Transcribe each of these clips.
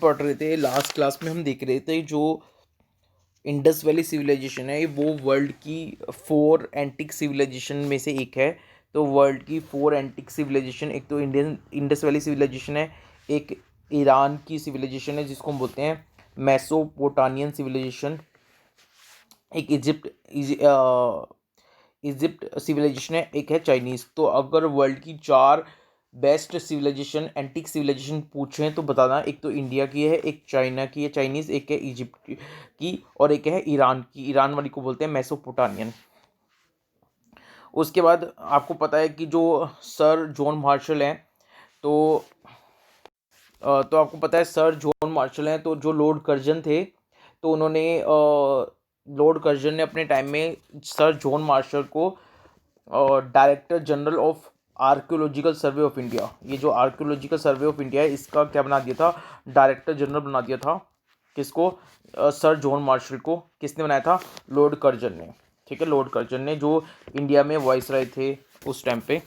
पढ़ रहे थे, लास्ट क्लास में हम देख रहे थे जो इंडस वैली सिविलाइजेशन है वो वर्ल्ड की 4 एंटिक सिविलाइजेशन में से एक है। तो वर्ल्ड की 4 एंटिक सिविलाइजेशन, एक तो इंडियन इंडस वैली सिविलाइजेशन है, एक ईरान की सिविलाइजेशन है जिसको हम बोलते हैं मेसोपोटामियन सिविलाइजेशन, एक इजिप्ट सिविलाइजेशन है, एक है चाइनीज़। तो अगर वर्ल्ड की 4 बेस्ट सिविलाइजेशन एंटिक सिविलाइजेशन पूछें तो बताना, एक तो इंडिया की है, एक चाइना की है चाइनीज़, एक है इजिप्ट की, और एक है ईरान की। ईरान वाली को बोलते हैं मेसोपोटामियन। उसके बाद आपको पता है कि जो सर जॉन मार्शल हैं, तो आपको पता है सर जॉन मार्शल हैं, तो जो लॉर्ड कर्जन थे, तो उन्होंने लॉर्ड कर्जन ने अपने टाइम में सर जॉन मार्शल को director general of archaeological survey of India, ये जो आर्कियोलॉजिकल सर्वे ऑफ इंडिया है इसका क्या बना दिया था, डायरेक्टर जनरल बना दिया था। किसको? सर जॉन मार्शल को। किसने बनाया था? लॉर्ड कर्जन ने। ठीक है, लॉर्ड कर्जन ने, जो इंडिया में वाइसराय थे उस टाइम पे।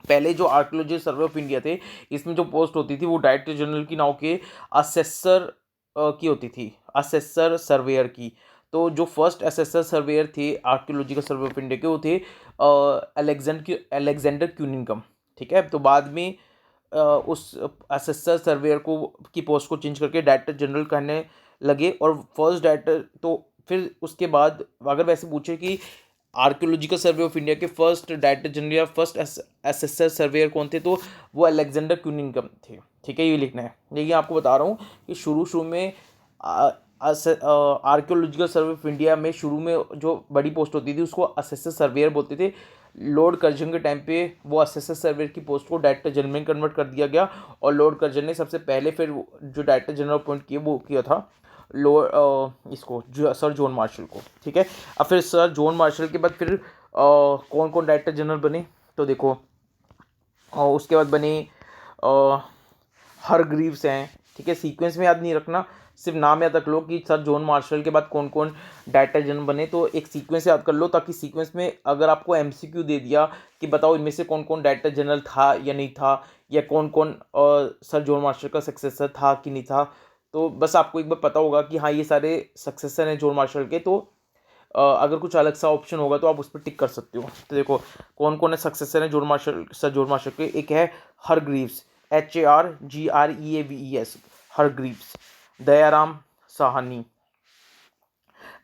पहले जो आर्कियोलॉजिकल सर्वे ऑफ इंडिया थे, इसमें जो पोस्ट होती थी वो डायरेक्टर जनरल की नाव के असेसर की होती थी, असेसर सर्वेयर की। तो जो फर्स्ट असेसर सर्वेयर थे आर्कियोलॉजिकल सर्वे ऑफ इंडिया के, वो थे अलेक्जेंडर क्यूनिंगम। ठीक है, तो बाद में उस असेसर सर्वेयर को की पोस्ट को चेंज करके डायरेक्टर जनरल कहने लगे। और फर्स्ट डायरेक्टर, तो फिर उसके बाद अगर वैसे पूछे कि आर्कियोलॉजिकल सर्वे ऑफ इंडिया के फर्स्ट डायरेक्टर जनरल या फर्स्ट असेसर सर्वेयर कौन थे, तो वो अलेक्जेंडर क्यूनिंगम थे। ठीक है, ये लिखना है। लेकिन आपको बता रहा हूँ कि शुरू में आर्कियोलॉजिकल सर्वे ऑफ इंडिया में शुरू में जो बड़ी पोस्ट होती थी उसको असेसर सर्वेयर बोलते थे। लॉर्ड कर्जन के टाइम पे वो असेसर सर्वेयर की पोस्ट को डायरेक्टर जनरल में कन्वर्ट कर दिया गया, और लॉर्ड कर्जन ने सबसे पहले फिर जो डायरेक्टर जनरल अपॉइंट किए वो किया था इसको सर जॉन मार्शल को। ठीक है, अब फिर सर जॉन मार्शल के बाद फिर कौन कौन डायरेक्टर जनरल बने, तो देखो उसके बाद बने हरग्रीव्स हैं। ठीक है, सीक्वेंस में याद नहीं रखना, सिर्फ नाम याद रख लो कि सर जॉन मार्शल के बाद कौन कौन डायरेक्टर जनरल बने, तो एक सीक्वेंस याद कर लो, ताकि सीक्वेंस में अगर आपको एमसीक्यू दे दिया कि बताओ इनमें से कौन कौन डायरेक्टर जनरल था या नहीं था, या कौन कौन सर जॉन मार्शल का सक्सेसर था कि नहीं था, तो बस आपको एक बार पता होगा कि हाँ ये सारे सक्सेसर हैं जॉन मार्शल के। तो अगर कुछ अलग सा ऑप्शन होगा तो आप उस पर टिक कर सकते हो। तो देखो कौन कौन है सक्सेसर हैं John Marshall, sir John Marshall के। एक है Hargreaves, HARGREAVES, Hargreaves. Dayaram Sahni,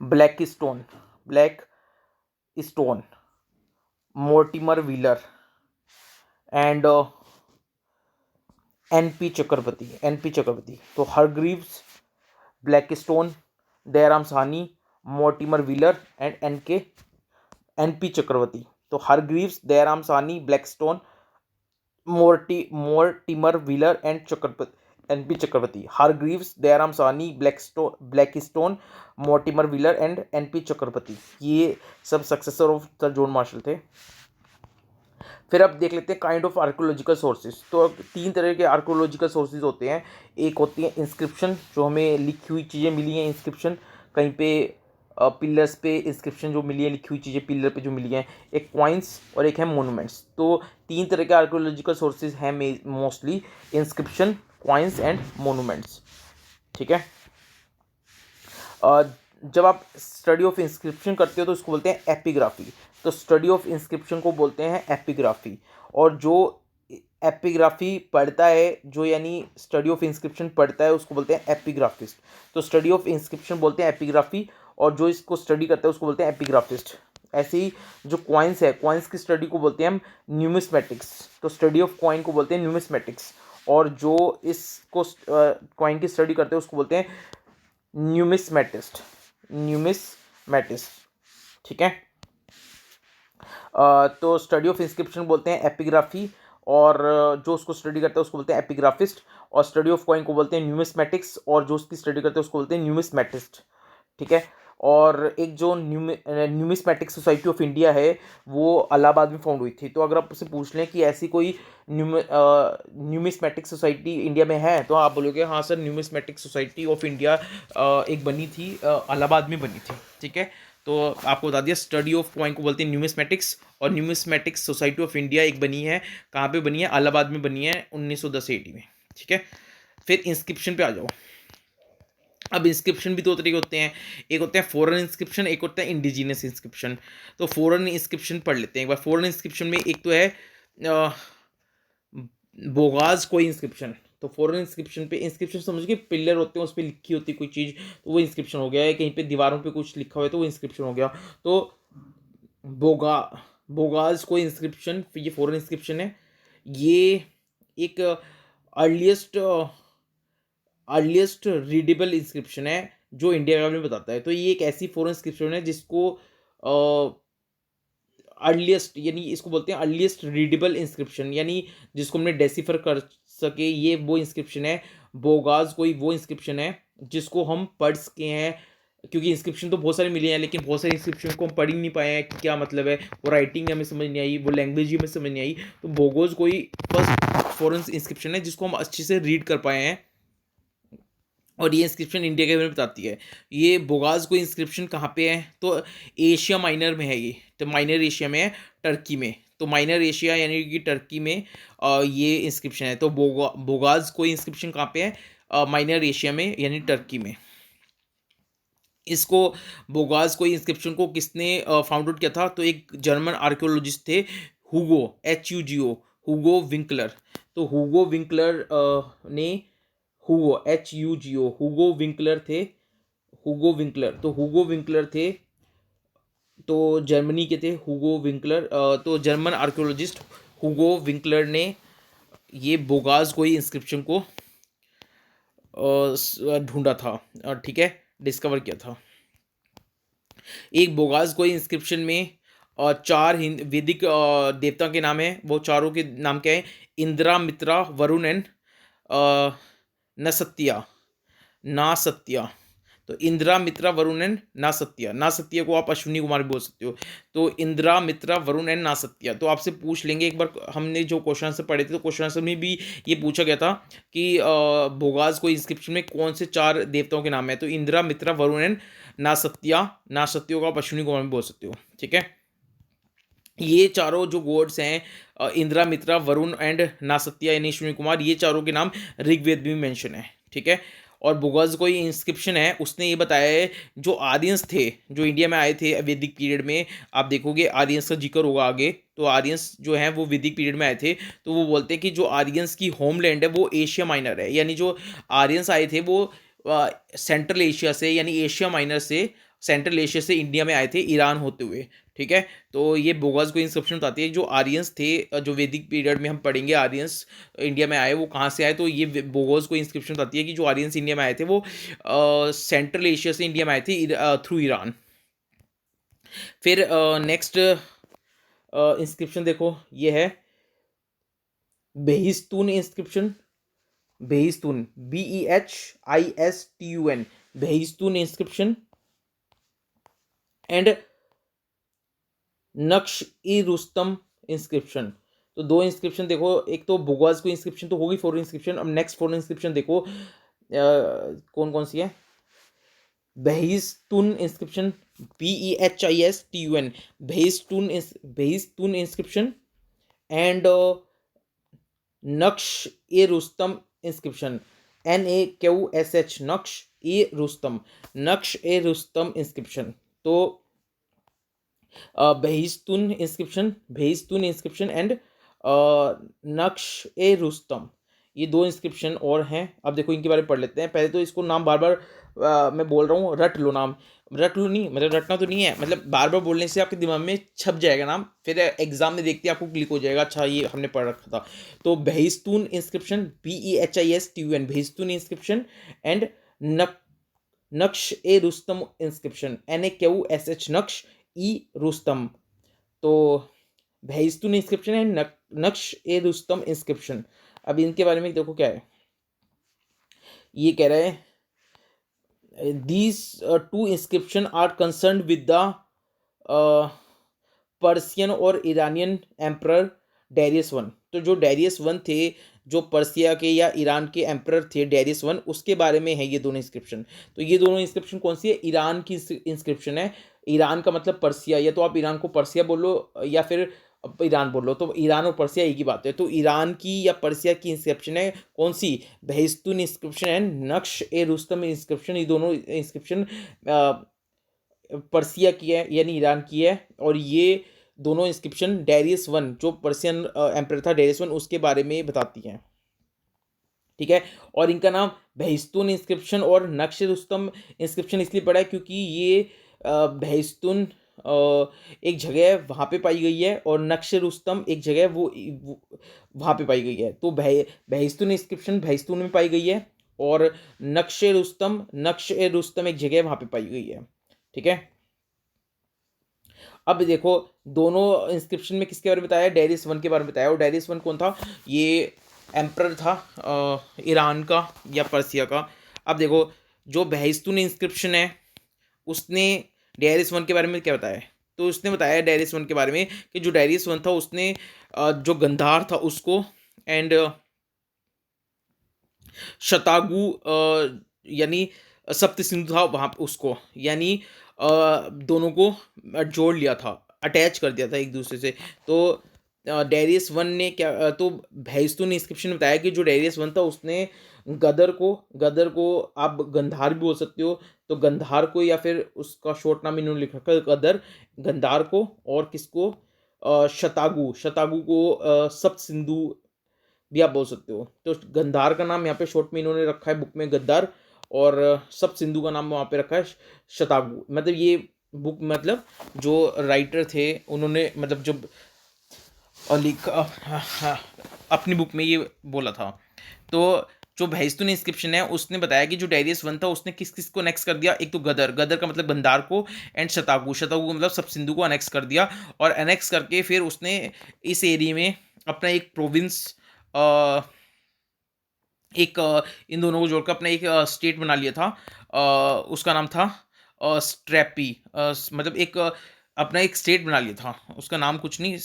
Black Stone, Mortimer Wheeler and NP Chakravarti. तो Hargreaves, Black Stone, Dayaram Sahni, Mortimer Wheeler and NP Chakravarti. तो Hargreaves, Dayaram Sahni, Black Stone, Mortimer Wheeler and NP Chakravarti. Hargreaves, Dayaram Sahni, Black Stone, Mortimer Wheeler and NP Chakravarti, ये सब successor of sir John Marshall थे। फिर अब देख लेते हैं काइंड ऑफ आर्कोलॉजिकल सोर्सेज। तो 3 तरह के आर्कोलॉजिकल सोर्सेज होते हैं। एक होती है इंस्क्रिप्शन, जो हमें लिखी हुई चीज़ें मिली हैं, इंस्क्रिप्शन कहीं पे पिलर्स पे इंस्क्रिप्शन जो मिली है, लिखी हुई चीज़ें पिलर पे जो मिली हैं। एक कॉइन्स और एक है मोनूमेंट्स। तो 3 तरह के आर्कोलॉजिकल सोर्सेज हैं mostly, inscription, coins and monuments. ठीक है, जब आप स्टडी ऑफ इंस्क्रिप्शन करते हो तो उसको बोलते हैं एपिग्राफी। तो स्टडी ऑफ इंस्क्रिप्शन को बोलते हैं एपिग्राफी। और जो एपिग्राफी पढ़ता है, जो यानी स्टडी ऑफ इंस्क्रिप्शन पढ़ता है, उसको बोलते हैं एपिग्राफिस्ट। तो स्टडी ऑफ इंस्क्रिप्शन बोलते हैं एपिग्राफी, और जो इसको स्टडी करता है उसको बोलते हैं एपिग्राफिस्ट। ऐसे ही जो कॉइन्स है, कॉइन्स की स्टडी को बोलते हैं हम न्यूमिस्मेटिक्स। तो स्टडी ऑफ कॉइन को बोलते हैं न्यूमिस्मेटिक्स, और जो इसको कॉइन की स्टडी करते हैं उसको बोलते हैं न्यूमिस्मेटिस्ट। ठीक है, तो स्टडी ऑफ इंस्क्रिप्शन बोलते हैं एपिग्राफी, और जो उसको स्टडी करता है उसको बोलते हैं एपिग्राफिस्ट। और स्टडी ऑफ कॉइन को बोलते हैं न्यूमिस्मेटिक्स, और जो उसकी स्टडी करते हैं उसको बोलते हैं न्यूमिस्मेटिस्ट। ठीक है, और एक जो न्यूमिस्मेटिक सोसाइटी ऑफ इंडिया है वो इलाहाबाद में फाउंड हुई थी। तो अगर आप उससे पूछ लें कि ऐसी कोई न्यूमिस्मेटिक सोसाइटी इंडिया में है, तो आप बोलोगे हाँ sir, numismatic society of India एक बनी थी, इलाहाबाद में बनी थी। ठीक है, तो आपको बता दिया स्टडी ऑफ कॉइन को बोलते हैं न्यूमिस्मेटिक्स, और न्यूमिस्मेटिक सोसाइटी ऑफ इंडिया एक बनी है, कहाँ पे बनी है? इलाहाबाद में बनी है 1910 AD में। ठीक है, फिर इंस्क्रिप्शन पे आ जाओ। अब इंस्क्रिप्शन भी दो तरीके होते हैं, एक होता है फॉरेन इंस्क्रिप्शन, एक होता है इंडिजीनियस इंस्क्रिप्शन। तो फॉरेन इंस्क्रिप्शन पढ़ लेते हैं एक बार। फॉरेन इंस्क्रिप्शन में एक तो है बोगाज कोई इंस्क्रिप्शन। तो फॉरेन इंस्क्रिप्शन पे, इंस्क्रिप्शन समझ के पिलर होते हैं, उस पर लिखी होती है कोई चीज़, तो वो इंस्क्रिप्शन हो गया है। कहीं पे दीवारों पे कुछ लिखा हुआ है तो वो इंस्क्रिप्शन हो गया। तो बोगा बोगाज कोई इंस्क्रिप्शन, ये फॉरेन इंस्क्रिप्शन है। ये एक अर्लीस्ट अर्लीस्ट रीडेबल इंस्क्रिप्शन है जो इंडिया के बारे में बताता है। तो ये एक ऐसी फॉरेन इंस्क्रिप्शन है जिसको अर्लीस्ट, यानी इसको बोलते हैं अर्लीस्ट रीडेबल इंस्क्रिप्शन, यानी जिसको हमने डेसिफर कर सके, ये वो इंस्क्रिप्शन है। बोगाज कोई वो इंस्क्रिप्शन है जिसको हम पढ़ सके हैं, क्योंकि इंस्क्रिप्शन तो बहुत सारे मिले हैं लेकिन बहुत सारे इंस्क्रिप्शन को हम पढ़ ही नहीं पाए हैं कि क्या मतलब है, वो राइटिंग हमें समझ नहीं आई, वो लैंग्वेज ही हमें समझ नहीं आई। तो बोगोज कोई फर्स्ट फॉरेन इंस्क्रिप्शन है जिसको हम अच्छे से रीड कर पाए हैं, और ये इंस्क्रिप्शन इंडिया के बारे में बताती है। ये बोगाज को इंस्क्रिप्शन कहाँ पे है, तो एशिया माइनर में है। ये तो माइनर एशिया में है, टर्की में। तो माइनर एशिया यानी कि टर्की में ये इंस्क्रिप्शन है। तो बोगाज कोई इंस्क्रिप्शन कहाँ पे है, माइनर एशिया में यानी टर्की में। इसको बोगाज कोई इंस्क्रिप्शन को किसने फाउंड आउट किया था, तो एक जर्मन आर्कियोलॉजिस्ट थे, हुगो HUGO, हुगो विंकलर। तो हुगो विंकलर ने, हुगो HUGO, हुगो विंकलर थे, हुगो विंकलर। तो हुगो विंकलर थे, तो जर्मनी के थे हुगो विंकलर। तो जर्मन आर्कियोलॉजिस्ट हुगो विंकलर ने ये बोगाज कोई इंस्क्रिप्शन को ढूंढा था, ठीक है, डिस्कवर किया था। एक बोगाज कोई इंस्क्रिप्शन में चार वैदिक देवता के नाम है। वो चारों के नाम क्या है, इंद्रा, मित्रा, वरुण एंड नसत्या, नासत्या। तो इंद्रा, मित्रा, वरुण एंड नासत्या। नासत्या को आप अश्विनी कुमार भी बोल सकते हो। तो इंद्रा, मित्रा, वरुण एंड नासत्या। तो आपसे पूछ लेंगे एक बार, हमने जो क्वेश्चन आंसर पढ़े थे तो क्वेश्चन आंसर में भी ये पूछा गया था कि बोगाज को इंस्क्रिप्शन में कौन से चार देवताओं के नाम है, तो इंद्रा, मित्रा, वरुण एंड नासत्या। नासत्यों को आप अश्विनी कुमार भी बोल सकते हो, ठीक है। ये चारों जो गॉड्स हैं, इंद्रा, मित्रा, वरुण एंड नासत्या यानी अश्विनी कुमार, ये चारों के नाम ऋग्वेद में मेंशन है, ठीक है। और बोगाज कोई इंस्क्रिप्शन है, उसने ये बताया है जो आर्यंस थे, जो इंडिया में आए थे वैदिक पीरियड में, आप देखोगे आर्यंस का जिक्र होगा आगे। तो आर्यंस जो हैं वो वैदिक पीरियड में आए थे, तो वो बोलते हैं कि जो आर्यंस की होमलैंड है वो एशिया माइनर है। यानी जो आर्यंस आए थे वो सेंट्रल एशिया से, यानी एशिया माइनर से, सेंट्रल एशिया से इंडिया में आए थे ईरान होते हुए, ठीक है। तो ये बोगाज को इंस्क्रिप्शन बताती है जो आर्यंस थे, जो वैदिक पीरियड में हम पढ़ेंगे आर्यंस इंडिया में आए वो कहाँ से आए। तो ये बोगाज को इंस्क्रिप्शन बताती है कि जो आर्यंस इंडिया में आए थे वो सेंट्रल एशिया से इंडिया में आए थे थ्रू ईरान। फिर नेक्स्ट इंस्क्रिप्शन देखो, ये है बेहिस्तून इंस्क्रिप्शन। बेहिस्तून, BEHISTUN, बेहिस्तून इंस्क्रिप्शन एंड नक्श ई रुस्तम इंस्क्रिप्शन। तो दो इंस्क्रिप्शन देखो, एक तो बोगाज को इंस्क्रिप्शन तो होगी फॉरेन इंस्क्रिप्शन। अब नेक्स्ट फॉरेन इंस्क्रिप्शन देखो कौन कौन सी है। बेहिस्तून इंस्क्रिप्शन, BEHISTUN, बेहिस्तून इंस्क्रिप्शन एंड नक्श ए रुस्तम इंस्क्रिप्शन, NAQSH, नक्श ए रुस्तम, नक्श ए रुस्तम इंस्क्रिप्शन। तो बेहिस्तून इंस्क्रिप्शन एंड नक्श ए रुस्तम, ये दो इंस्क्रिप्शन और हैं। अब देखो इनके बारे में पढ़ लेते हैं। पहले तो इसको नाम बार बार मैं बोल रहा हूँ, रट लो नाम, रट लो नहीं मतलब रटना तो नहीं है, मतलब बार बार बोलने से आपके दिमाग में छप जाएगा नाम, फिर एग्जाम में देखते आपको क्लिक हो जाएगा, अच्छा ये हमने पढ़ रखा था। तो बेहिस्तून इंस्क्रिप्शन, BEHISTUN, बेहिस्तून इंस्क्रिप्शन एंड नक्श ए रुस्तम इंस्क्रिप्शन, NAQSH, नक्श ई रुस्तम। तो बेहिस्तून इंस्क्रिप्शन है, नक्श ए रुस्तम इंस्क्रिप्शन। अब इनके बारे में देखो क्या है, ये कह रहे हैं these two inscription are concern with the Persian और ईरानियन एम्परर डेरियस वन। तो जो डेरियस वन थे, जो पर्सिया के या ईरान के एम्परर थे डेरियस वन, उसके बारे में है ये दोनों इंस्क्रिप्शन। तो ये दोनों इंस्क्रिप्शन कौन सी है, ईरान की इंस्क्रिप्शन है। ईरान का मतलब पर्सिया, या तो आप ईरान को पर्सिया बोलो या फिर अब ईरान बोल लो तो ईरान और पर्सिया एक ही बात है। तो ईरान की या पर्सिया की इंस्क्रिप्शन है कौन सी, बहिस्तून इंस्क्रिप्शन है, नक्श ए रुस्तम इंस्क्रिप्शन, ये दोनों इंस्क्रिप्शन पर्सिया की है यानी ईरान की है। और ये दोनों इंस्क्रिप्शन डेरियस वन जो पर्सियन एम्परर था डेरियस वन उसके बारे में बताती हैं। ठीक है, और इनका नाम बहिस्तून इंस्क्रिप्शन और नक्श रुस्तम इंस्क्रिप्शन इसलिए पड़ा है क्योंकि ये बहिस्तून एक जगह है वहाँ पे पाई गई है, और नक्श रुस्तम एक जगह है वो वहाँ पे पाई गई है। तो बहिस्तून इंस्क्रिप्शन बहिस्तून में पाई गई है, और नक्श ए रुस्तम एक जगह वहाँ पे पाई गई है। ठीक है, अब देखो दोनों इंस्क्रिप्शन में किसके बारे में बताया, डेरियस वन के बारे में बताया। और डेरियस वन कौन था, ये एम्परर था ईरान का या पर्सिया का। अब देखो जो बहिस्तून इंस्क्रिप्शन है उसने डेरियस वन के बारे में क्या बताया, तो उसने बताया डेरियस वन के बारे में कि जो डेरियस वन था उसने जो गंधार था उसको एंड शतागु यानी सप्त सिंधु था वहाँ पे उसको, यानी दोनों को जोड़ लिया था, अटैच कर दिया था एक दूसरे से। तो डेरियस वन ने क्या तो बहिस्तून ने इंस्क्रिप्शन में बताया कि जो डेरियस वन था उसने गदर को आप गंधार भी बोल सकते हो, तो गंधार को या फिर उसका शॉर्ट नाम इन्होंने लिख रखा है गदर, गंधार को, और किसको शतागु को सप्त सिंधु भी आप बोल सकते हो। तो गंधार का नाम यहाँ पे शॉर्ट में इन्होंने रखा है बुक में गद्दार, और सब सिंधु का नाम वहाँ पे रखा है शतागु। मतलब ये बुक मतलब जो राइटर थे उन्होंने मतलब जब लिखा अपनी बुक में ये बोला था। तो जो बहिस्तून इंस्क्रिप्शन है उसने बताया कि जो डेरियस वन था उसने किस किस को अनेक्स कर दिया, एक तो गदर का मतलब गंधार को, एंड शतागु का मतलब सब सिंधु को अनेक्स कर दिया, और अनेक्स करके फिर उसने इस एरिया में अपना एक प्रोविंस इन दोनों को जोड़कर अपना एक स्टेट बना लिया था। उसका नाम था स्ट्रैपी, मतलब एक अपना एक स्टेट बना लिया था, उसका नाम कुछ नहीं,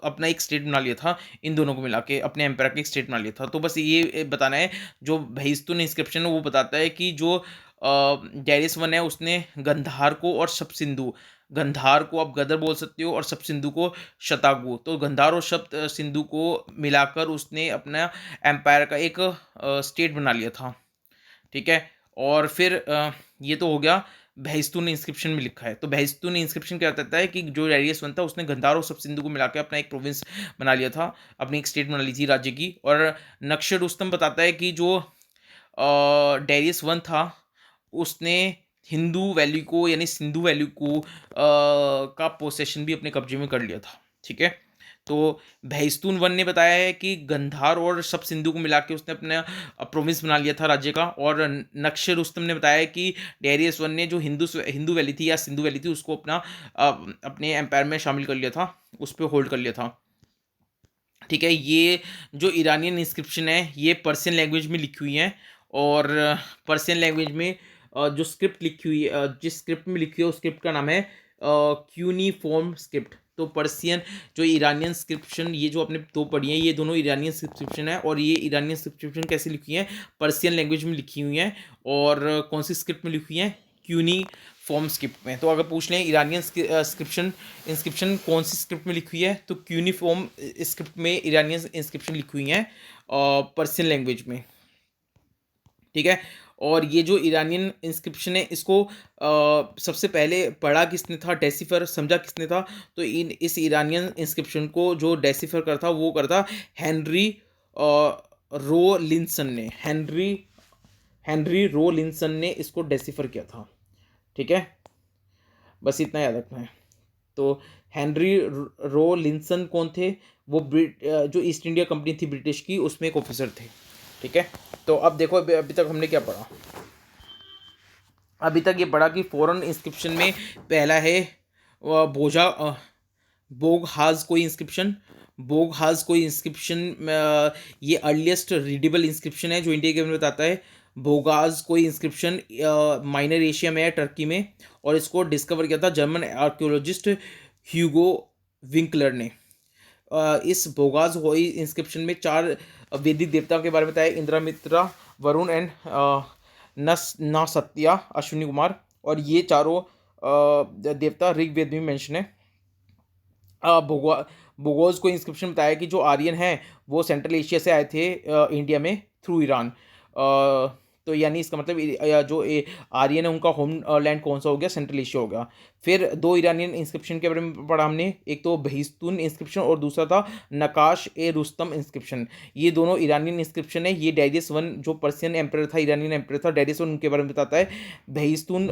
अपना एक स्टेट बना लिया था, इन दोनों को मिला के अपने एम्पायर का एक स्टेट बना लिया था। तो बस ये बताना है, जो बहिस्तून इंस्क्रिप्शन है वो बताता है कि जो डेरियस वन है उसने गंधार को और शप सिंधु, गंधार को आप गदर बोल सकते हो और शप सिंधु को शतागु, तो गंधार और शप सिंधु को मिलाकर उसने अपना एम्पायर का एक स्टेट बना लिया था। ठीक है, और फिर ये तो हो गया बहिस्तून इंस्क्रिप्शन में लिखा है। तो बहिस्तून इंस्क्रिप्शन क्या बताता है कि जो डेरियस वन था उसने गंधार और सब सिंधु को मिलाकर अपना एक प्रोविंस बना लिया था, अपनी एक स्टेट बना ली थी राज्य की। और नक्श रुस्तम बताता है कि जो डेरियस वन था उसने हिंदू वैली को यानी सिंधु वैली को का पोसेशन भी अपने कब्जे में कर लिया था। ठीक है, तो बहिस्तून वन ने बताया है कि गंधार और सब सिंधु को मिला के उसने अपना प्रोविंस बना लिया था राज्य का। और नक्श रुस्तम ने बताया है कि डेरियस वन ने जो हिंदू वैली थी या सिंधु वैली थी उसको अपने एम्पायर में शामिल कर लिया था, उस पर होल्ड कर लिया था। ठीक है, ये जो ईरानियन इंस्क्रिप्शन है ये पर्शियन लैंग्वेज में लिखी हुई है, और पर्शियन लैंग्वेज में जो स्क्रिप्ट लिखी हुई है, जिस स्क्रिप्ट में लिखी है उस स्क्रिप्ट का नाम है क्यूनिफॉर्म स्क्रिप्ट। तो पर्शियन जो ईरानियन स्क्रिप्शन, ये जो आपने दो पढ़ी है ये दोनों ईरानियन स्क्रिप्शन है, और ये ईरानियन स्क्रिप्शन कैसे लिखी है, पर्शियन लैंग्वेज में लिखी हुई है। और कौन सी स्क्रिप्ट में लिखी हुई है, क्यूनिफॉर्म स्क्रिप्ट में। तो अगर पूछ लें ईरानियन इंस्क्रिप्शन कौन सी स्क्रिप्ट में लिखी हुई है, तो क्यूनिफॉर्म स्क्रिप्ट में ईरानियन इंस्क्रिप्शन लिखी हुई है पर्शियन लैंग्वेज में। ठीक है, और ये जो ईरानियन इंस्क्रिप्शन है इसको सबसे पहले पढ़ा किसने था, डेसिफर समझा किसने था, तो इस ईरानियन इंस्क्रिप्शन को जो डेसिफर करता वो करता हेनरी रोलिंसन ने, हेनरी रोलिंसन ने इसको डेसिफर किया था। ठीक है, बस इतना याद रखना है। तो हेनरी रोलिंसन कौन थे, वो जो ईस्ट इंडिया कंपनी थी ब्रिटिश की उसमें एक ऑफिसर थे। ठीक है, तो अब देखो अभी तक हमने क्या पढ़ा, अभी तक ये पढ़ा कि फॉरेन इंस्क्रिप्शन में पहला है बोगहाज कोई इंस्क्रिप्शन, ये अर्लीस्ट रीडेबल इंस्क्रिप्शन है जो इंडिया के में बताता है। बोगाज कोई इंस्क्रिप्शन माइनर एशिया में है, टर्की में, और इसको डिस्कवर किया था जर्मन आर्कियोलॉजिस्ट ह्यूगो विंकलर ने। इस बोगाज होई इंस्क्रिप्शन में 4 वैदिक देवताओं के बारे में बताया, इंद्रमित्रा, वरुण एंड नासत्या, अश्विनी कुमार, और ये चारों देवता ऋग्वेद में मेंशन है। भूगोल्स को इंस्क्रिप्शन बताया कि जो आर्यन हैं वो सेंट्रल एशिया से आए थे इंडिया में थ्रू ईरान। तो यानी इसका मतलब जो आर्यन है उनका होम लैंड कौन सा हो गया, सेंट्रल एशिया हो गया। फिर दो ईरानियन इंस्क्रिप्शन के बारे में पढ़ा हमने, एक तो बहिस्तून इंस्क्रिप्शन और दूसरा था नकाश ए रुस्तम इंस्क्रिप्शन। ये दोनों ईरानियन इंस्क्रिप्शन है। ये डायरियस वन जो पर्सियन एम्पर था, ईरानियन एम्पर था, डायरियस वन उनके बारे में बताता है। बहिस्तून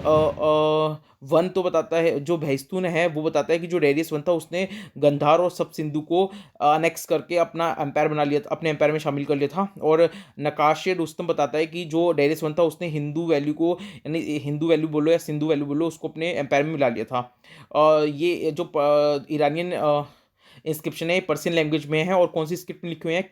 वन तो बताता है, जो बहिस्तून है वो बताता है कि जो डायरियस वन था उसने गंधार और सब सिंधु को अनेक्स करके अपना एम्पायर बना लिया था, अपने एम्पायर में शामिल कर लिया था। और नकाशे रुस्तम बताता है कि जो डेरिस वन था उसने हिंदू वैल्यू को, यानी हिंदू वैल्यू बोलो या सिंधु वैल्यू बोलो, उसको अपने एम्पायर में मिला लिया था। ये जो ईरानियन इंस्क्रिप्शन है पर्सियन लैंग्वेज में है और कौन सी स्क्रिप्ट में लिखे हुए हैं,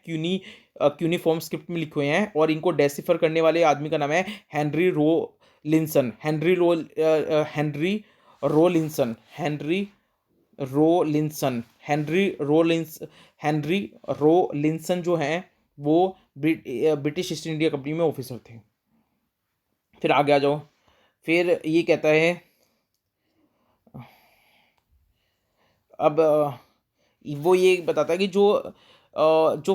क्यूनीफॉर्म स्क्रिप्ट में लिखे हुए हैं। और इनको डेसिफर करने वाले आदमी का नाम है हेनरी रोलिंसन। हेनरी रोलिंसन जो हैं वो ब्रिटिश ईस्ट इंडिया कंपनी में ऑफिसर थे। फिर आगे आ जाओ। फिर ये कहता है, अब वो ये बताता है कि जो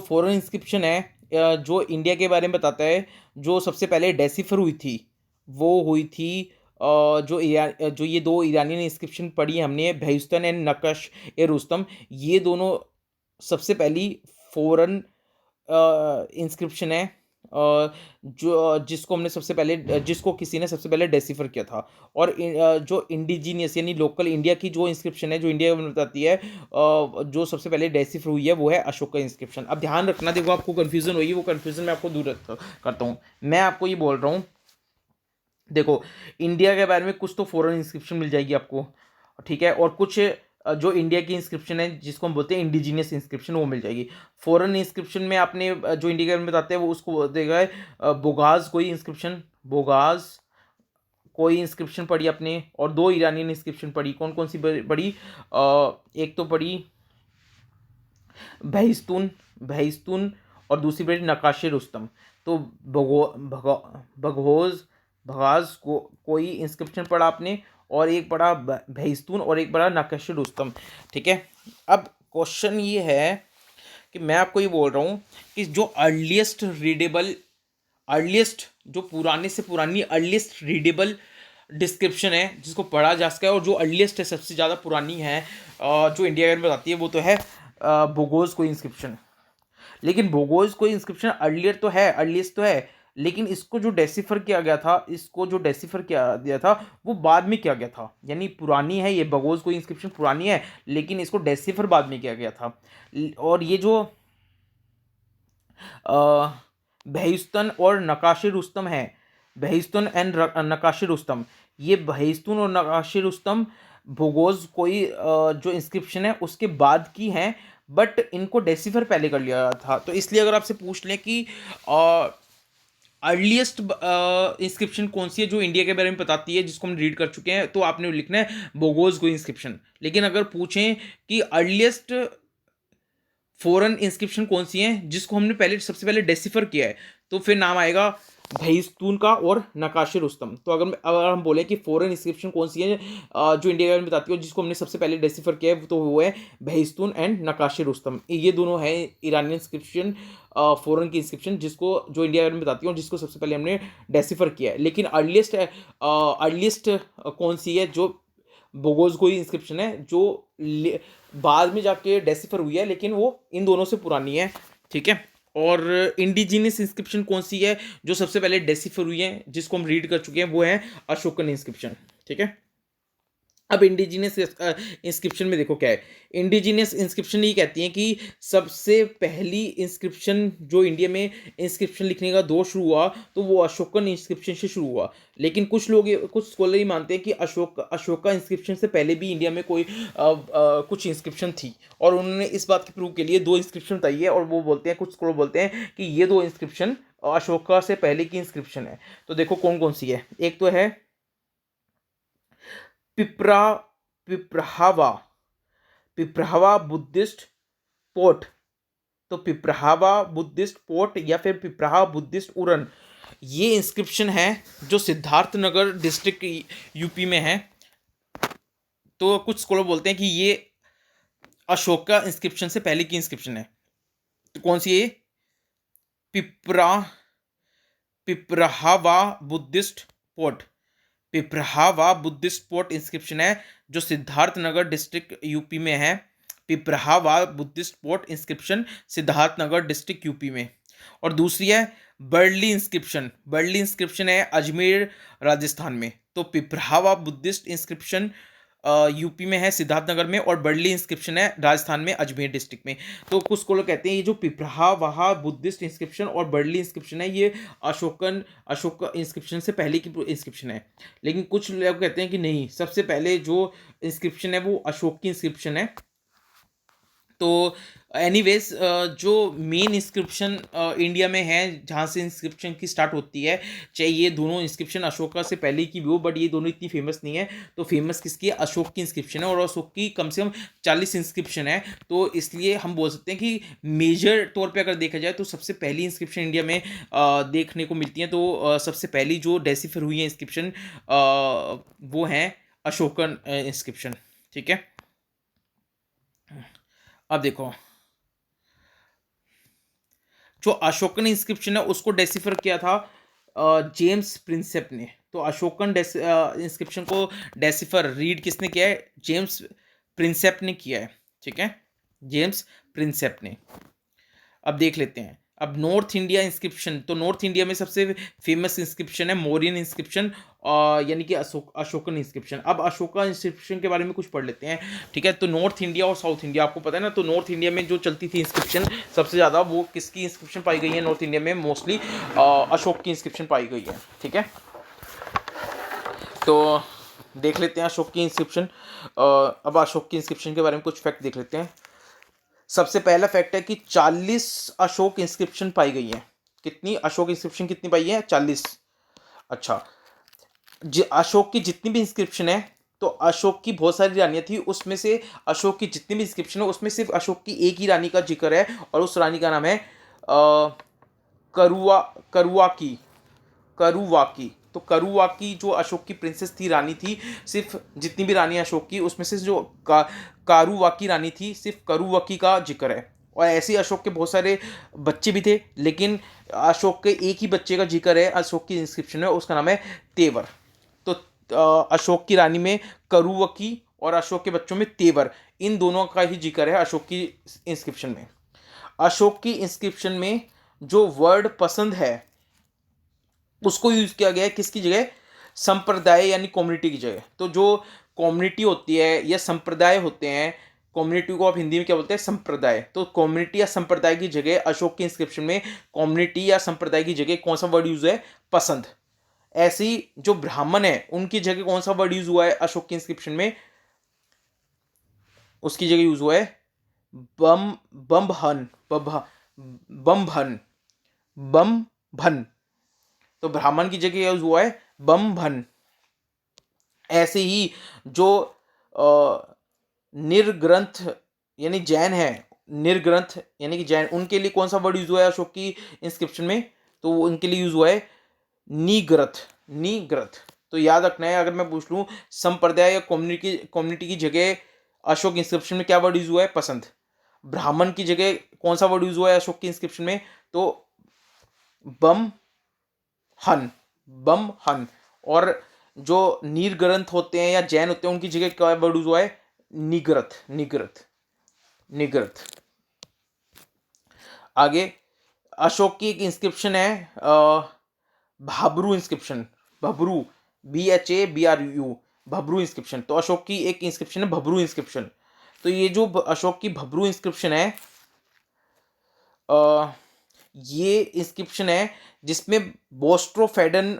फॉरेन इंस्क्रिप्शन है जो इंडिया के बारे में बताता है, जो सबसे पहले डेसिफर हुई थी वो हुई थी जो ये दो ईरानियन इंस्क्रिप्शन पढ़ी हमने, बहिस्तन एंड नकश ए रुस्तम। ये दोनों सबसे पहली फॉरेन इंस्क्रिप्शन है जिसको किसी ने सबसे पहले डेसिफर किया था। और जो इंडिजीनियस यानी लोकल इंडिया की जो इंस्क्रिप्शन है जो इंडिया में बताती है जो सबसे पहले डेसिफर हुई है वो है अशोका इंस्क्रिप्शन। अब ध्यान रखना, देखो आपको कन्फ्यूजन होगी, वो कन्फ्यूजन मैं आपको दूर करता हूँ। मैं आपको ये बोल रहा हूँ, देखो इंडिया के बारे में कुछ तो फॉरेन इंस्क्रिप्शन मिल जाएगी आपको, ठीक है, और कुछ जो इंडिया की इंस्क्रिप्शन है जिसको हम बोलते हैं इंडिजीनियस इंस्क्रिप्शन वो मिल जाएगी। फॉरेन इंस्क्रिप्शन में आपने जो इंडिया के बारे में बताते हैं वो उसको देगा है बोगाज कोई इंस्क्रिप्शन पढ़ी आपने, और दो ईरानियन इंस्क्रिप्शन पढ़ी। कौन कौन सी पढ़ी? एक तो पढ़ी बहिस्तून और दूसरी पढ़ी नकाशे रुस्तम। तो भगोज भगाज कोई इंस्क्रिप्शन पढ़ा आपने, और एक पढ़ा बहिस्तून और एक पढ़ा नकाशे रुस्तम, ठीक है। अब क्वेश्चन ये है कि मैं आपको ये बोल रहा हूँ कि जो जो पुराने से पुरानी अर्लीस्ट रीडेबल डिस्क्रिप्शन है जिसको पढ़ा जा सका है और जो अर्लीस्ट है सबसे ज़्यादा पुरानी है जो इंडिया में बताती है वो तो है भूगोज कोई इंस्क्रिप्शन। लेकिन भूगोज कोई इंस्क्रिप्शन अर्लीस्ट तो है, लेकिन इसको जो डेसिफर किया था वो बाद में किया गया था। यानी पुरानी है ये भूगोज कोई इंस्क्रिप्शन, पुरानी है लेकिन इसको डेसिफर बाद में किया गया था। और ये जो बहिस्तन और नकाशे रुस्तम है, बहिस्तन एंड नकाशे रुस्तम, ये बहिस्तून और नकाशे रुस्तम भूगोज कोई जो इंस्क्रिप्शन है उसके बाद की हैं, बट इनको डेसिफर पहले कर लिया था। तो इसलिए अगर आपसे पूछ लें कि अर्लीस्ट इंस्क्रिप्शन कौन सी है जो इंडिया के बारे में बताती है जिसको हम रीड कर चुके हैं, तो आपने लिखना है भूगोज कोई इंस्क्रिप्शन। लेकिन अगर पूछें कि अर्लीस्ट फॉरेन इंस्क्रिप्शन कौन सी हैं जिसको हमने सबसे पहले डेसिफर किया है, तो फिर नाम आएगा बहिस्तून का और नकाशे रुस्तम। तो अगर हम बोले कि फॉरेन इंस्क्रिप्शन कौन सी है जो इंडिया के बारे में बताती है जिसको हमने सबसे पहले डेसिफर किया है, तो वो है बहिस्तून एंड नकाशे रुस्तम। ये दोनों है ईरानियन इंस्क्रिप्शन, फॉरेन की इंस्क्रिप्शन जिसको जो इंडिया के बारे में बताती है और जिसको सबसे पहले हमने डेसिफर किया है। लेकिन अर्लीस्ट कौन सी है, जो भूगोज कोई इंस्क्रिप्शन है जो बाद में जाके डेसिफर हुई है, लेकिन वो इन दोनों से पुरानी है, ठीक है। और इंडिजीनियस इंस्क्रिप्शन कौन सी है जो सबसे पहले डेसिफर हुई है जिसको हम रीड कर चुके हैं, वो है अशोकन इंस्क्रिप्शन, ठीक है। अब इंडिजीनियस इंस्क्रिप्शन में देखो क्या है। इंडिजीनियस इंस्क्रिप्शन ये कहती हैं कि सबसे पहली इंस्क्रिप्शन जो इंडिया में इंस्क्रिप्शन लिखने का दौर शुरू हुआ तो वो अशोकन इंस्क्रिप्शन से शुरू हुआ। लेकिन कुछ स्कॉलर ही मानते हैं कि अशोका इंस्क्रिप्शन से पहले भी इंडिया में कोई कुछ इंस्क्रिप्शन थी, और उन्होंने इस बात के प्रूव के लिए दो इंस्क्रिप्शन बताई है, और वो बोलते हैं, कुछ स्कॉलर बोलते हैं कि ये दो इंस्क्रिप्शन अशोका से पहले की इंस्क्रिप्शन है। तो देखो कौन कौन सी है। एक तो है पिपरा पिपरावा पिपरावा बुद्धिस्ट पोर्ट। तो पिपरावा बुद्धिस्ट पोर्ट या फिर पिपरावा बुद्धिस्ट उरन, ये इंस्क्रिप्शन है जो सिद्धार्थनगर डिस्ट्रिक्ट यूपी में है। तो कुछ स्कॉलर बोलते हैं कि ये अशोका इंस्क्रिप्शन से पहले की इंस्क्रिप्शन है। तो कौन सी है ये? Pipra Piprahwa Buddhist port. Piprahwa Buddhist port inscription है जो सिद्धार्थनगर डिस्ट्रिक्ट यूपी में है। Piprahwa Buddhist port inscription Siddharthnagar district UP में। और दूसरी है बर्ली इंस्क्रिप्शन। बर्ली इंस्क्रिप्शन है अजमेर राजस्थान में। तो पिपरावा बुद्धिस्ट इंस्क्रिप्शन यूपी में है सिद्धार्थनगर में, और बर्ली इंस्क्रिप्शन है राजस्थान में अजमेर डिस्ट्रिक्ट में। तो कुछ स्कॉलर कहते हैं ये जो पिपरावा बुद्धिस्ट इंस्क्रिप्शन और बर्ली इंस्क्रिप्शन है ये अशोक इंस्क्रिप्शन से पहले की इंस्क्रिप्शन है। लेकिन कुछ लोग कहते हैं कि नहीं, सबसे पहले जो इंस्क्रिप्शन है वो अशोक की इंस्क्रिप्शन है। तो एनीवेज जो मेन इंस्क्रिप्शन इंडिया में है जहाँ से इंस्क्रिप्शन की स्टार्ट होती है, चाहे ये दोनों इंस्क्रिप्शन अशोका से पहले की भी हो, बट ये दोनों इतनी फेमस नहीं है। तो फेमस किसकी है? अशोक की इंस्क्रिप्शन है, और अशोक की कम से कम 40 इंस्क्रिप्शन है। तो इसलिए हम बोल सकते हैं कि मेजर तौर पे अगर देखा जाए तो सबसे पहली इंस्क्रिप्शन इंडिया में देखने को मिलती है। तो सबसे पहली जो डेसिफर हुई है इंस्क्रिप्शन वो हैं अशोकन इंस्क्रिप्शन। ठीक है, अब देखो जो अशोकन इंस्क्रिप्शन है उसको डेसिफर किया था जेम्स प्रिंसेप ने। तो अशोकन इंस्क्रिप्शन को डेसिफर रीड किसने किया है? जेम्स प्रिंसेप ने किया है। ठीक है, जेम्स प्रिंसेप ने। अब देख लेते हैं अब नॉर्थ इंडिया इंस्क्रिप्शन। तो नॉर्थ इंडिया में सबसे फेमस इंस्क्रिप्शन है मौर्यन इंस्क्रिप्शन, यानी कि अशोकन इंस्क्रिप्शन। अब अशोका इंस्क्रिप्शन के बारे में कुछ पढ़ लेते हैं। ठीक है, तो नॉर्थ इंडिया और साउथ इंडिया आपको पता है ना। तो नॉर्थ इंडिया में जो चलती थी इंस्क्रिप्शन सबसे ज़्यादा, वो किसकी इंस्क्रिप्शन पाई गई है नॉर्थ इंडिया में? मोस्टली अशोक की इंस्क्रिप्शन पाई गई है। ठीक है, तो देख लेते हैं अशोक की इंस्क्रिप्शन। अब अशोक की इंस्क्रिप्शन के बारे में कुछ फैक्ट देख लेते हैं। सबसे पहला फैक्ट है कि 40 अशोक इंस्क्रिप्शन पाई गई है। कितनी अशोक इंस्क्रिप्शन कितनी पाई है? 40। अच्छा, अशोक की जितनी भी इंस्क्रिप्शन है, तो अशोक की बहुत सारी रानियां थी, उसमें से अशोक की जितनी भी इंस्क्रिप्शन है उसमें सिर्फ अशोक की एक ही रानी का जिक्र है, और उस रानी का नाम है करुआ करुआकी करुवाकी। तो करुवाकी जो अशोक की प्रिंसेस थी, रानी थी, सिर्फ जितनी भी रानी अशोक की उसमें से जो कारुवाकी रानी थी, सिर्फ करुवाकी का जिक्र है। और ऐसे ही अशोक के बहुत सारे बच्चे भी थे, लेकिन अशोक के एक ही बच्चे का जिक्र है अशोक की इंस्क्रिप्शन में, उसका नाम है तेवर। तो अशोक की रानी में करुवकी और अशोक के बच्चों में तेवर, इन दोनों का ही जिक्र है अशोक की इंस्क्रिप्शन में। अशोक की इंस्क्रिप्शन में जो वर्ड पसंद है उसको यूज किया गया है किसकी जगह? संप्रदाय यानी कम्युनिटी की जगह। तो जो कम्युनिटी होती है या संप्रदाय होते हैं, कम्युनिटी को आप हिंदी में क्या बोलते हैं? संप्रदाय। तो कम्युनिटी या संप्रदाय की जगह अशोक के इंस्क्रिप्शन में कम्युनिटी या संप्रदाय की जगह कौन सा वर्ड यूज है? पसंद। ऐसे ही जो ब्राह्मण है उनकी जगह कौन सा वर्ड यूज हुआ है अशोक के इंस्क्रिप्शन में? उसकी जगह यूज हुआ है बम बम्भन बम्भन बम्भन। तो ब्राह्मण की जगह यूज हुआ है बम्भन। ऐसे ही जो निर्ग्रंथ यानी जैन है, निर्ग्रंथ यानी कि जैन, उनके लिए कौन सा वर्ड यूज हुआ है अशोक की इंस्क्रिप्शन में? तो उनके लिए यूज हुआ है निग्रथ। निग्रथ। तो याद रखना है, अगर मैं पूछ लूं संप्रदाय या कम्युनिटी की जगह अशोक इंस्क्रिप्शन में क्या वर्ड यूज हुआ है? पसंद। ब्राह्मण की जगह कौन सा वर्ड यूज हुआ है अशोक की इंस्क्रिप्शन में? तो बम हन, बम हन। और जो नीर ग्रंथ होते हैं या जैन होते हैं उनकी जगह क्या वर्ड यूज हुआ है? निग्रथ। निग्रथ। निग्रथ। आगे अशोक की एक इंस्क्रिप्शन है Bhabru inscription. Bhabru, BHABRU, Bhabru inscription. तो अशोक की एक इंस्क्रिप्शन है भब्रू इंस्क्रिप्शन। तो ये जो अशोक की भब्रू इंस्क्रिप्शन है, ये इंस्क्रिप्शन है जिसमें बोस्ट्रोफेडन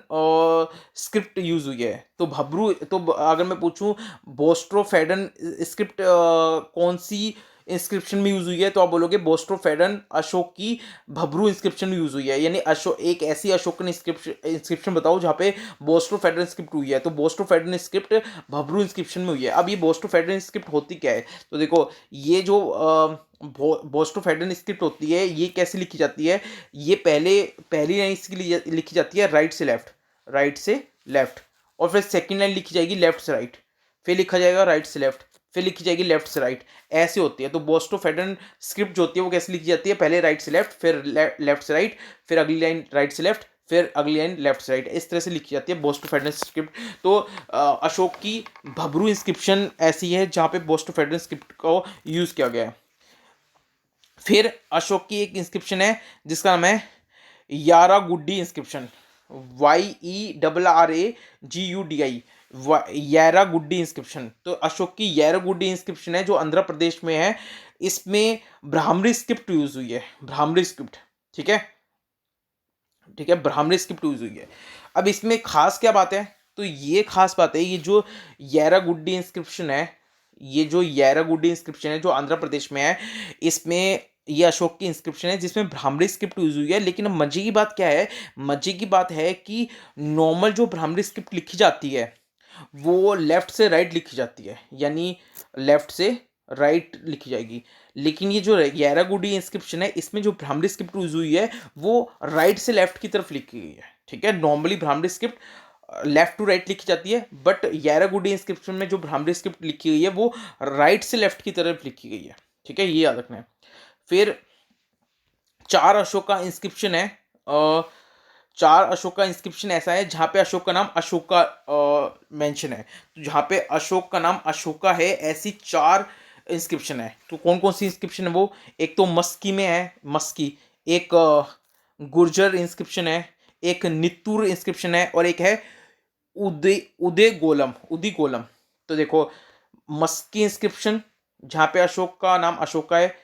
स्क्रिप्ट यूज हुई है। तो भब्रू, तो अगर मैं पूछूं बोस्ट्रोफेडन स्क्रिप्ट कौन सी इंस्क्रिप्शन में यूज हुई है, तो आप बोलोगे बोस्ट्रोफेडन अशोक की भब्रू इंस्क्रिप्शन में यूज हुई है। यानी अशोक एक ऐसी अशोकन इंस्क्रिप्शन बताओ जहाँ पे बोस्ट्रोफेडन स्क्रिप्ट हुई है। तो बोस्ट्रोफेडन स्क्रिप्ट भब्रू इंस्क्रिप्शन में हुई है। अब ये बोस्ट्रोफेडन स्क्रिप्ट होती क्या है? तो देखो, ये जो बोस्ट्रोफेडन स्क्रिप्ट होती है ये कैसे लिखी जाती है? ये पहली लाइन इसकी लिखी जाती है राइट से लेफ्ट, राइट से लेफ्ट, और फिर सेकंड लाइन लिखी जाएगी लेफ्ट से राइट, फिर लिखा जाएगा राइट से लेफ्ट, फिर लिखी जाएगी लेफ्ट से राइट, ऐसे होती है। तो बोस्टोफेडन स्क्रिप्ट जो होती है वो कैसे लिखी जाती है, पहले राइट से लेफ्ट, फिर लेफ्ट से राइट, फिर अगली लाइन राइट से लेफ्ट, फिर अगली लाइन लेफ्ट से राइट, इस तरह से लिखी जाती है बोस्टोफेडन स्क्रिप्ट। तो अशोक की भब्रू इंस्क्रिप्शन ऐसी है जहाँ पे बोस्टोफेडन स्क्रिप्ट को यूज़ किया गया है। फिर अशोक की एक इंस्क्रिप्शन है जिसका नाम है यारागुड्डी इंस्क्रिप्शन, YERRAGUDI, यारागुड्डी इंस्क्रिप्शन। तो अशोक की यारागुड्डी इंस्क्रिप्शन है जो आंध्र प्रदेश में है। इसमें ब्राह्मणी स्क्रिप्ट यूज हुई है, ब्राह्मणी स्क्रिप्ट, ठीक है, ठीक है, ब्राह्मणी स्क्रिप्ट यूज हुई है। अब इसमें खास क्या बात है, तो ये खास बात है, ये जो यारागुड्डी इंस्क्रिप्शन है, ये जो यारागुड्डी इंस्क्रिप्शन है जो आंध्र प्रदेश में है, इसमें ये अशोक की इंस्क्रिप्शन है जिसमें ब्राह्मणी स्क्रिप्ट यूज हुई है। लेकिन मजे की बात क्या है, मजे की बात है कि नॉर्मल जो ब्राह्मणी स्क्रिप्ट लिखी जाती है वो लेफ्ट से राइट लिखी जाती है, यानी लेफ्ट से राइट लिखी जाएगी। लेकिन ये जो यारागुडी इंस्क्रिप्शन है इसमें जो ब्राह्मणी स्क्रिप्ट यूज हुई है वो राइट से लेफ्ट की तरफ लिखी गई है, ठीक है। Normally Brahmani script left to right लिखी जाती है, बट यारागुडी इंस्क्रिप्शन में जो ब्राह्मणी स्क्रिप्ट लिखी गई है वो राइट से लेफ्ट की तरफ लिखी गई है, ठीक है, ये याद रखना है। फिर चार अशोक का इंस्क्रिप्शन है, चार अशोक का इंस्क्रिप्शन ऐसा है जहाँ पे अशोक का नाम अशोका मेंशन है। तो जहाँ पे अशोक का नाम अशोका है ऐसी चार इंस्क्रिप्शन है। तो कौन कौन सी इंस्क्रिप्शन है वो, एक तो मस्की में है, मस्की, एक गुर्जर इंस्क्रिप्शन है, एक नित्तूर इंस्क्रिप्शन है, और एक है उदय उदय गोलम, उदी गोलम। तो देखो, मस्की इंस्क्रिप्शन जहाँ पे अशोक का नाम अशोका है,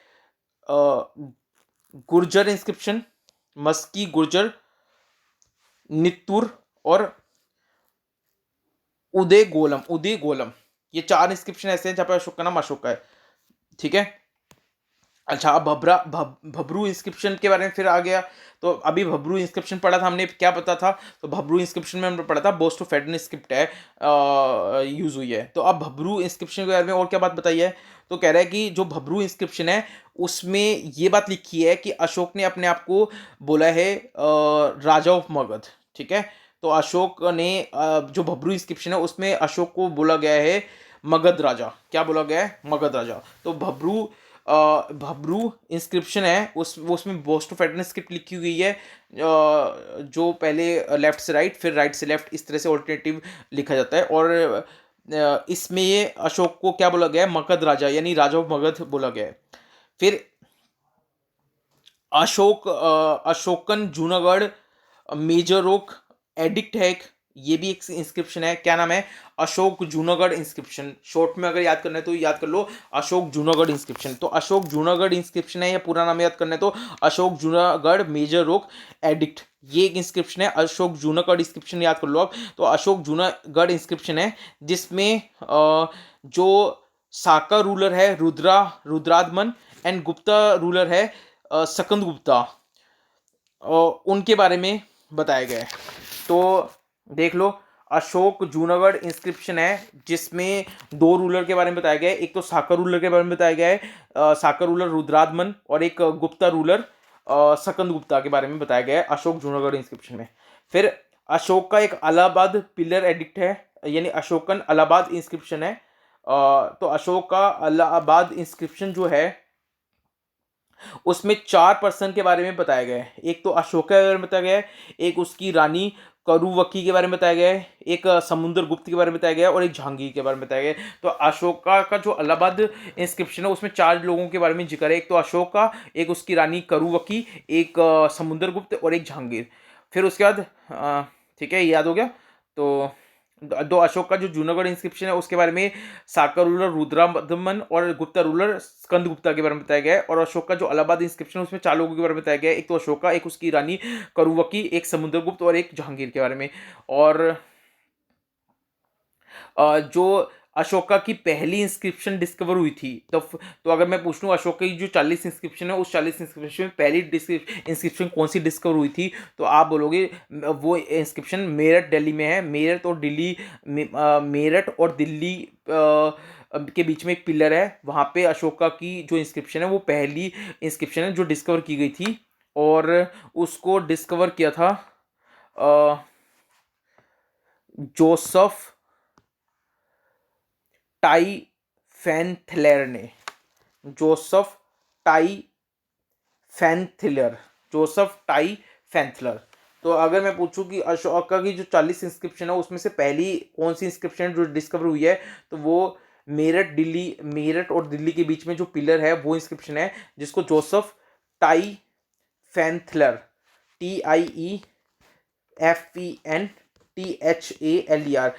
गुर्जर इंस्क्रिप्शन, मस्की, गुर्जर, नित्तूर और उदय गोलम, उदय गोलम, ये चार इंस्क्रिप्शन ऐसे हैं जहाँ पे अशोक का नाम अशोक का है, ठीक है। अच्छा, अब भबरू इंस्क्रिप्शन के बारे में फिर आ गया। तो अभी भबरू इंस्क्रिप्शन पढ़ा था हमने, क्या पता था, तो भबरू इंस्क्रिप्शन में हमने पढ़ा था बोस्टोफेडन स्क्रिप्ट है यूज हुई है। तो अब भबरू इंस्क्रिप्शन के बारे में और क्या बात बताई है, तो कह रहा है कि जो भबरू इंस्क्रिप्शन है उसमें ये बात लिखी है कि अशोक ने अपने आप को बोला है राजा ऑफ मगध, ठीक है। तो अशोक ने जो भबरू इंस्क्रिप्शन है उसमें अशोक को बोला गया है मगध राजा, क्या बोला गया है, मगध राजा। तो भब्रू इंस्क्रिप्शन है उसमें बोस्टोफेडन स्क्रिप्ट लिखी हुई है, जो पहले लेफ्ट से राइट फिर राइट से लेफ्ट इस तरह से ऑल्टरनेटिव लिखा जाता है। और इसमें ये अशोक को क्या बोला गया है, मगध राजा यानी राजा ऑफ मगध बोला गया है। फिर अशोकन जूनागढ़ मेजर रोक एडिक्ट है ये भी एक इंस्क्रिप्शन है, क्या नाम है, अशोक जूनागढ़ इंस्क्रिप्शन। शॉर्ट में अगर याद करना है तो याद कर लो अशोक जूनागढ़ इंस्क्रिप्शन। तो अशोक जूनागढ़ इंस्क्रिप्शन है, या पूरा नाम याद करना है तो अशोक जूनागढ़ मेजर रोक एडिक्ट, ये एक इंस्क्रिप्शन है। अशोक जूनागढ़ इंस्क्रिप्शन याद कर लो आप। तो अशोक जूनागढ़ इंस्क्रिप्शन है जिसमें जो साका रूलर है रुद्रादमन एंड गुप्ता रूलर है सकंद गुप्ता, उनके बारे में बताया गया है। तो देख लो, अशोक जूनागढ़ इंस्क्रिप्शन है जिसमें दो रूलर के बारे में बताया गया है, एक तो साकर रूलर के बारे में बताया गया है, साकर रूलर रुद्रादमन, और एक गुप्ता रूलर सकंद गुप्ता के बारे में बताया गया है अशोक जूनागढ़ इंस्क्रिप्शन में। फिर अशोक का एक इलाहाबाद पिलर एडिक्ट है, यानी अशोकन इलाहाबाद इंस्क्रिप्शन है। तो अशोक का इलाहाबाद इंस्क्रिप्शन जो है उसमें चार पर्सन के बारे में बताया गया है, एक तो अशोका के बारे में बताया गया है, एक उसकी रानी करुवकी के बारे में बताया गया है, एक समुद्र गुप्त के बारे में बताया गया है, और एक जहांगीर के बारे में बताया गया है। तो अशोका का जो इलाहाबाद इंस्क्रिप्शन है उसमें चार लोगों के बारे में जिक्र है, एक तो अशोका, एक उसकी रानी करुवकी, एक समुद्र गुप्त और एक जहांगीर। फिर उसके बाद ठीक है, याद हो गया। तो दो अशोक का जो जूनागढ़ इंस्क्रिप्शन है उसके बारे में साकर रूलर रुद्रादमन और गुप्ता रूलर स्कंद गुप्ता के बारे में बताया गया है। और अशोक का जो इलाहाबाद इंस्क्रिप्शन है उसमें चार लोगों के बारे में बताया गया है, एक तो अशोका, एक उसकी रानी करुवकी, एक समुद्रगुप्त और एक जहांगीर के बारे में। और जो अशोका की पहली इंस्क्रिप्शन डिस्कवर हुई थी, तो अगर मैं पूछ लूँ अशोका की जो 40 इंस्क्रिप्शन है उस 40 इंस्क्रिप्शन में पहली इंस्क्रिप्शन कौन सी डिस्कवर हुई थी, तो आप बोलोगे वो इंस्क्रिप्शन मेरठ दिल्ली में है। मेरठ और दिल्ली के बीच में एक पिलर है, वहाँ पे अशोका की जो इंस्क्रिप्शन है वो पहली इंस्क्रिप्शन है जो डिस्कवर की गई थी, और उसको डिस्कवर किया था जोसफ टाई फैनथलर ने, जोसेफ टाई फैनथलर, जोसेफ टाई फैनथलर। तो अगर मैं पूछूं कि अशोका की जो 40 इंस्क्रिप्शन है उसमें से पहली कौन सी इंस्क्रिप्शन जो डिस्कवर हुई है, तो वो मेरठ और दिल्ली के बीच में जो पिलर है वो इंस्क्रिप्शन है, जिसको Joseph Tieffenthaler, TIEFENTHALER,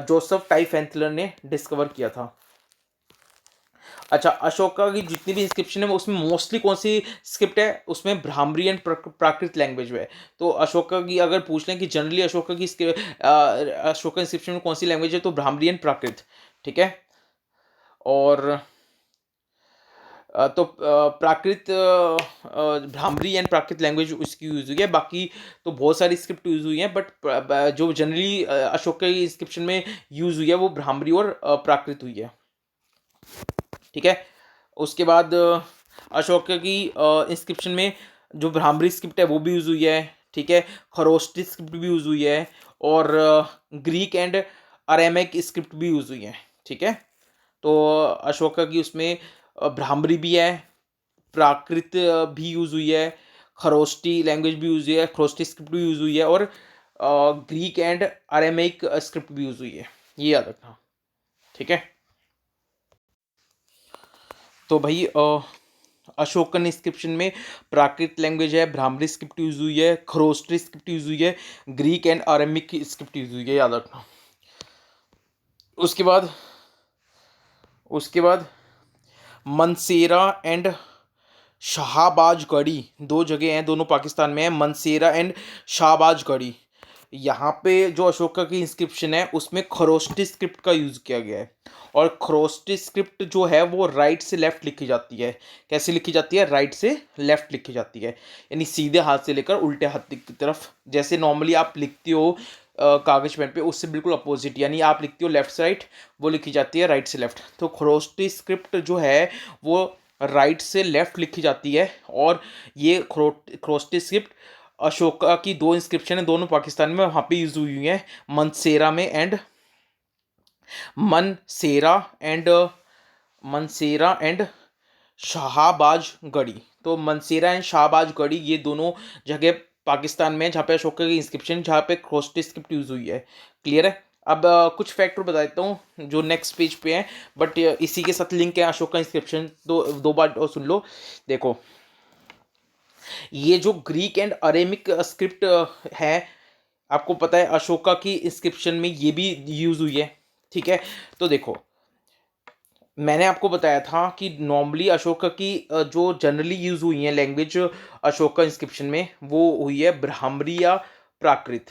Joseph Tieffenthaler ने डिस्कवर किया था। अच्छा, अशोका की जितनी भी इंस्क्रिप्शन है उसमें मोस्टली कौन सी स्क्रिप्ट है, उसमें ब्राह्मणी एंड प्राकृत लैंग्वेज में। तो अशोका की अगर पूछ लें कि जनरली अशोका की अशोका इंस्क्रिप्शन में कौन सी लैंग्वेज है, तो ब्राह्मणी एंड प्राकृत। ठीक है। और तो प्राकृत ब्राह्मणी एंड प्राकृत लैंग्वेज उसकी यूज हुई है, बाकी तो बहुत सारी स्क्रिप्ट यूज हुई हैं, बट जो जनरली अशोका की इंस्क्रिप्शन में यूज हुई है वो ब्राह्मणी और प्राकृत हुई है। ठीक है। उसके बाद अशोक की इंस्क्रिप्शन में जो ब्राह्मणी स्क्रिप्ट है वो भी यूज हुई है। ठीक है। खरोष्टी स्क्रिप्ट भी यूज हुई है, और ग्रीक एंड अरेमिक स्क्रिप्ट भी यूज हुई है। ठीक है। तो अशोका की उसमें ब्राह्मणी भी है, प्राकृत भी यूज हुई है, खरोष्टी लैंग्वेज भी यूज हुई है, खरोष्टी स्क्रिप्ट भी यूज हुई है, और ग्रीक एंड अरेमिक स्क्रिप्ट भी यूज हुई है। ये याद रखना। ठीक है। तो भाई अशोकन इंस्क्रिप्शन में प्राकृत लैंग्वेज है, ब्राह्मणी स्क्रिप्ट यूज हुई है, खरोष्टी स्क्रिप्ट यूज हुई है, ग्रीक एंड अरेमिक की स्क्रिप्ट यूज हुई है, याद रखना। उसके बाद मनसेरा एंड शाहबाजगढ़ी, दो जगह हैं, दोनों पाकिस्तान में है, मनसेरा एंड शाहबाजगढ़ी। यहाँ पे जो अशोका की इंस्क्रिप्शन है उसमें खरोष्टी स्क्रिप्ट का यूज़ किया गया है, और खरोष्टी स्क्रिप्ट जो है वो राइट से लेफ्ट लिखी जाती है। कैसे लिखी जाती है? राइट से लेफ्ट लिखी जाती है, यानी सीधे हाथ से लेकर उल्टे हाथ की तरफ। जैसे नॉर्मली आप लिखते हो कागज पेन पे, उससे बिल्कुल अपोजिट, यानी आप लिखते हो लेफ्ट से राइट, वो लिखी जाती है राइट से लेफ्ट। तो खरोष्टी स्क्रिप्ट जो है वो राइट से लेफ्ट लिखी जाती है, और ये खरोष्टी स्क्रिप्ट अशोका की दो इंस्क्रिप्शन है, दोनों पाकिस्तान में वहाँ पे यूज हुई हैं, मनसेरा में and Mansera and Mansera and Shahbazgarhi. तो मनसेरा एंड शाहबाजगढ़ी ये दोनों जगह पाकिस्तान में जहाँ पे अशोका की इंस्क्रिप्शन, जहाँ पे खरोष्टी स्क्रिप्ट यूज हुई है। क्लियर है? अब कुछ फैक्ट बता देता हूँ जो नेक्स्ट पेज पे है, बट इसी के साथ लिंक है अशोका इंस्क्रिप्शन, दो बार और सुन लो। देखो, ये जो ग्रीक एंड अरेमिक स्क्रिप्ट है, आपको पता है अशोका की इंस्क्रिप्शन में ये भी यूज हुई है। ठीक है। तो देखो, मैंने आपको बताया था कि नॉर्मली अशोका की जो जनरली यूज हुई है लैंग्वेज अशोका इंस्क्रिप्शन में, वो हुई है ब्राह्मणी या प्राकृत।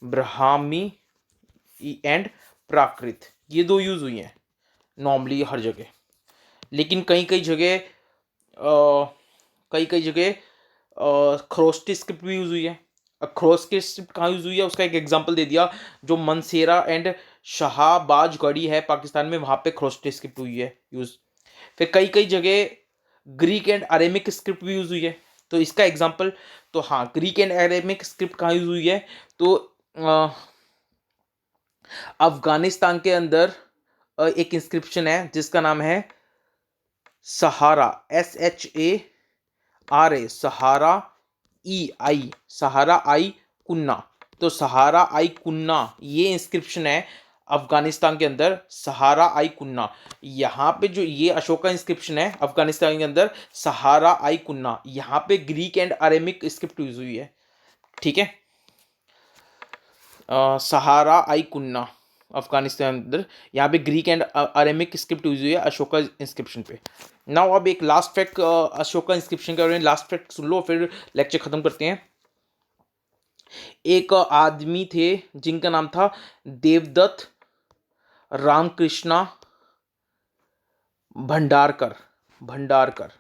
ब्राह्मी एंड प्राकृत, ये दो यूज हुई हैं नॉर्मली हर जगह। लेकिन कई कई जगह खरोष्टी स्क्रिप्ट भी यूज हुई है। खरोष्टी स्क्रिप्ट कहाँ यूज हुई है उसका एक एग्जांपल दे दिया, जो मनसेरा एंड शाहबाजगढ़ी है पाकिस्तान में, वहाँ पे खरोष्टी स्क्रिप्ट हुई है यूज। फिर कई कई जगह ग्रीक एंड अरेमिक स्क्रिप्ट भी यूज हुई है, तो इसका एग्जांपल, तो हाँ, ग्रीक एंड अरेमिक स्क्रिप्ट कहाँ यूज हुई है, तो अफगानिस्तान के अंदर एक इंस्क्रिप्शन है जिसका नाम है सहारा, SHARA, सहारा EI, सहारा आई कुन्ना। तो सहारा आई कुन्ना ये इंस्क्रिप्शन है अफगानिस्तान के अंदर, सहारा आई कुन्ना। यहाँ पे जो ये अशोका इंस्क्रिप्शन है अफगानिस्तान के अंदर, सहारा आई कुन्ना, यहाँ पे Greek and Aramaic script use हुई है। ठीक है। सहारा आई कुन्ना अफगानिस्तान अंदर, यहाँ पे Greek and Aramaic script use हुई है अशोका इंस्क्रिप्शन पे। नाउ अब एक लास्ट फैक्ट अशोका इंस्क्रिप्शन के बारे में, लास्ट फैक्ट सुन लो फिर लेक्चर खत्म करते हैं। एक आदमी थे जिनका नाम था देवदत्त रामकृष्णा भंडारकर, भंडारकर,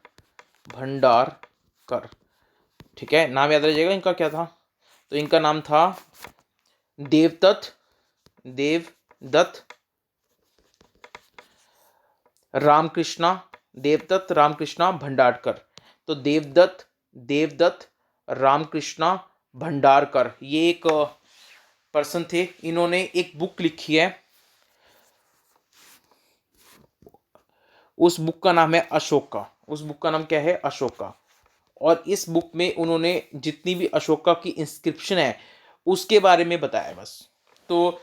भंडारकर। ठीक है, नाम याद रह जाएगा इनका क्या था। तो इनका नाम था देवदत्त रामकृष्णा, देवदत्त रामकृष्णा भंडारकर। तो देवदत्त रामकृष्णा भंडारकर ये एक पर्सन थे। इन्होंने एक बुक लिखी है उस बुक का नाम है अशोका। उस बुक का नाम क्या है? अशोका। और इस बुक में उन्होंने जितनी भी अशोका की इंस्क्रिप्शन है उसके बारे में बताया बस। तो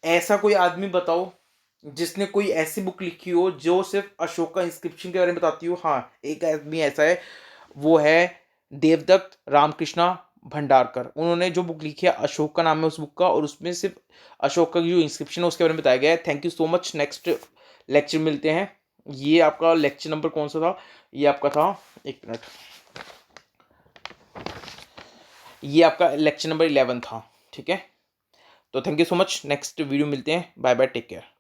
ऐसा कोई आदमी बताओ जिसने कोई ऐसी बुक लिखी हो जो सिर्फ अशोका इंस्क्रिप्शन के बारे में बताती हो। हाँ, एक आदमी ऐसा है, वो है देवदत्त रामकृष्णा भंडारकर। उन्होंने जो बुक लिखी है अशोका नाम है उस बुक का, और उसमें सिर्फ अशोका की जो इंस्क्रिप्शन है उसके बारे में बताया गया है। Thank you so much. Next lecture मिलते हैं। ये आपका लेक्चर नंबर कौन सा था? ये आपका था, एक मिनट, ये आपका लेक्चर नंबर 11 था। ठीक है, तो thank you so much. Next video मिलते हैं। Bye bye, take care.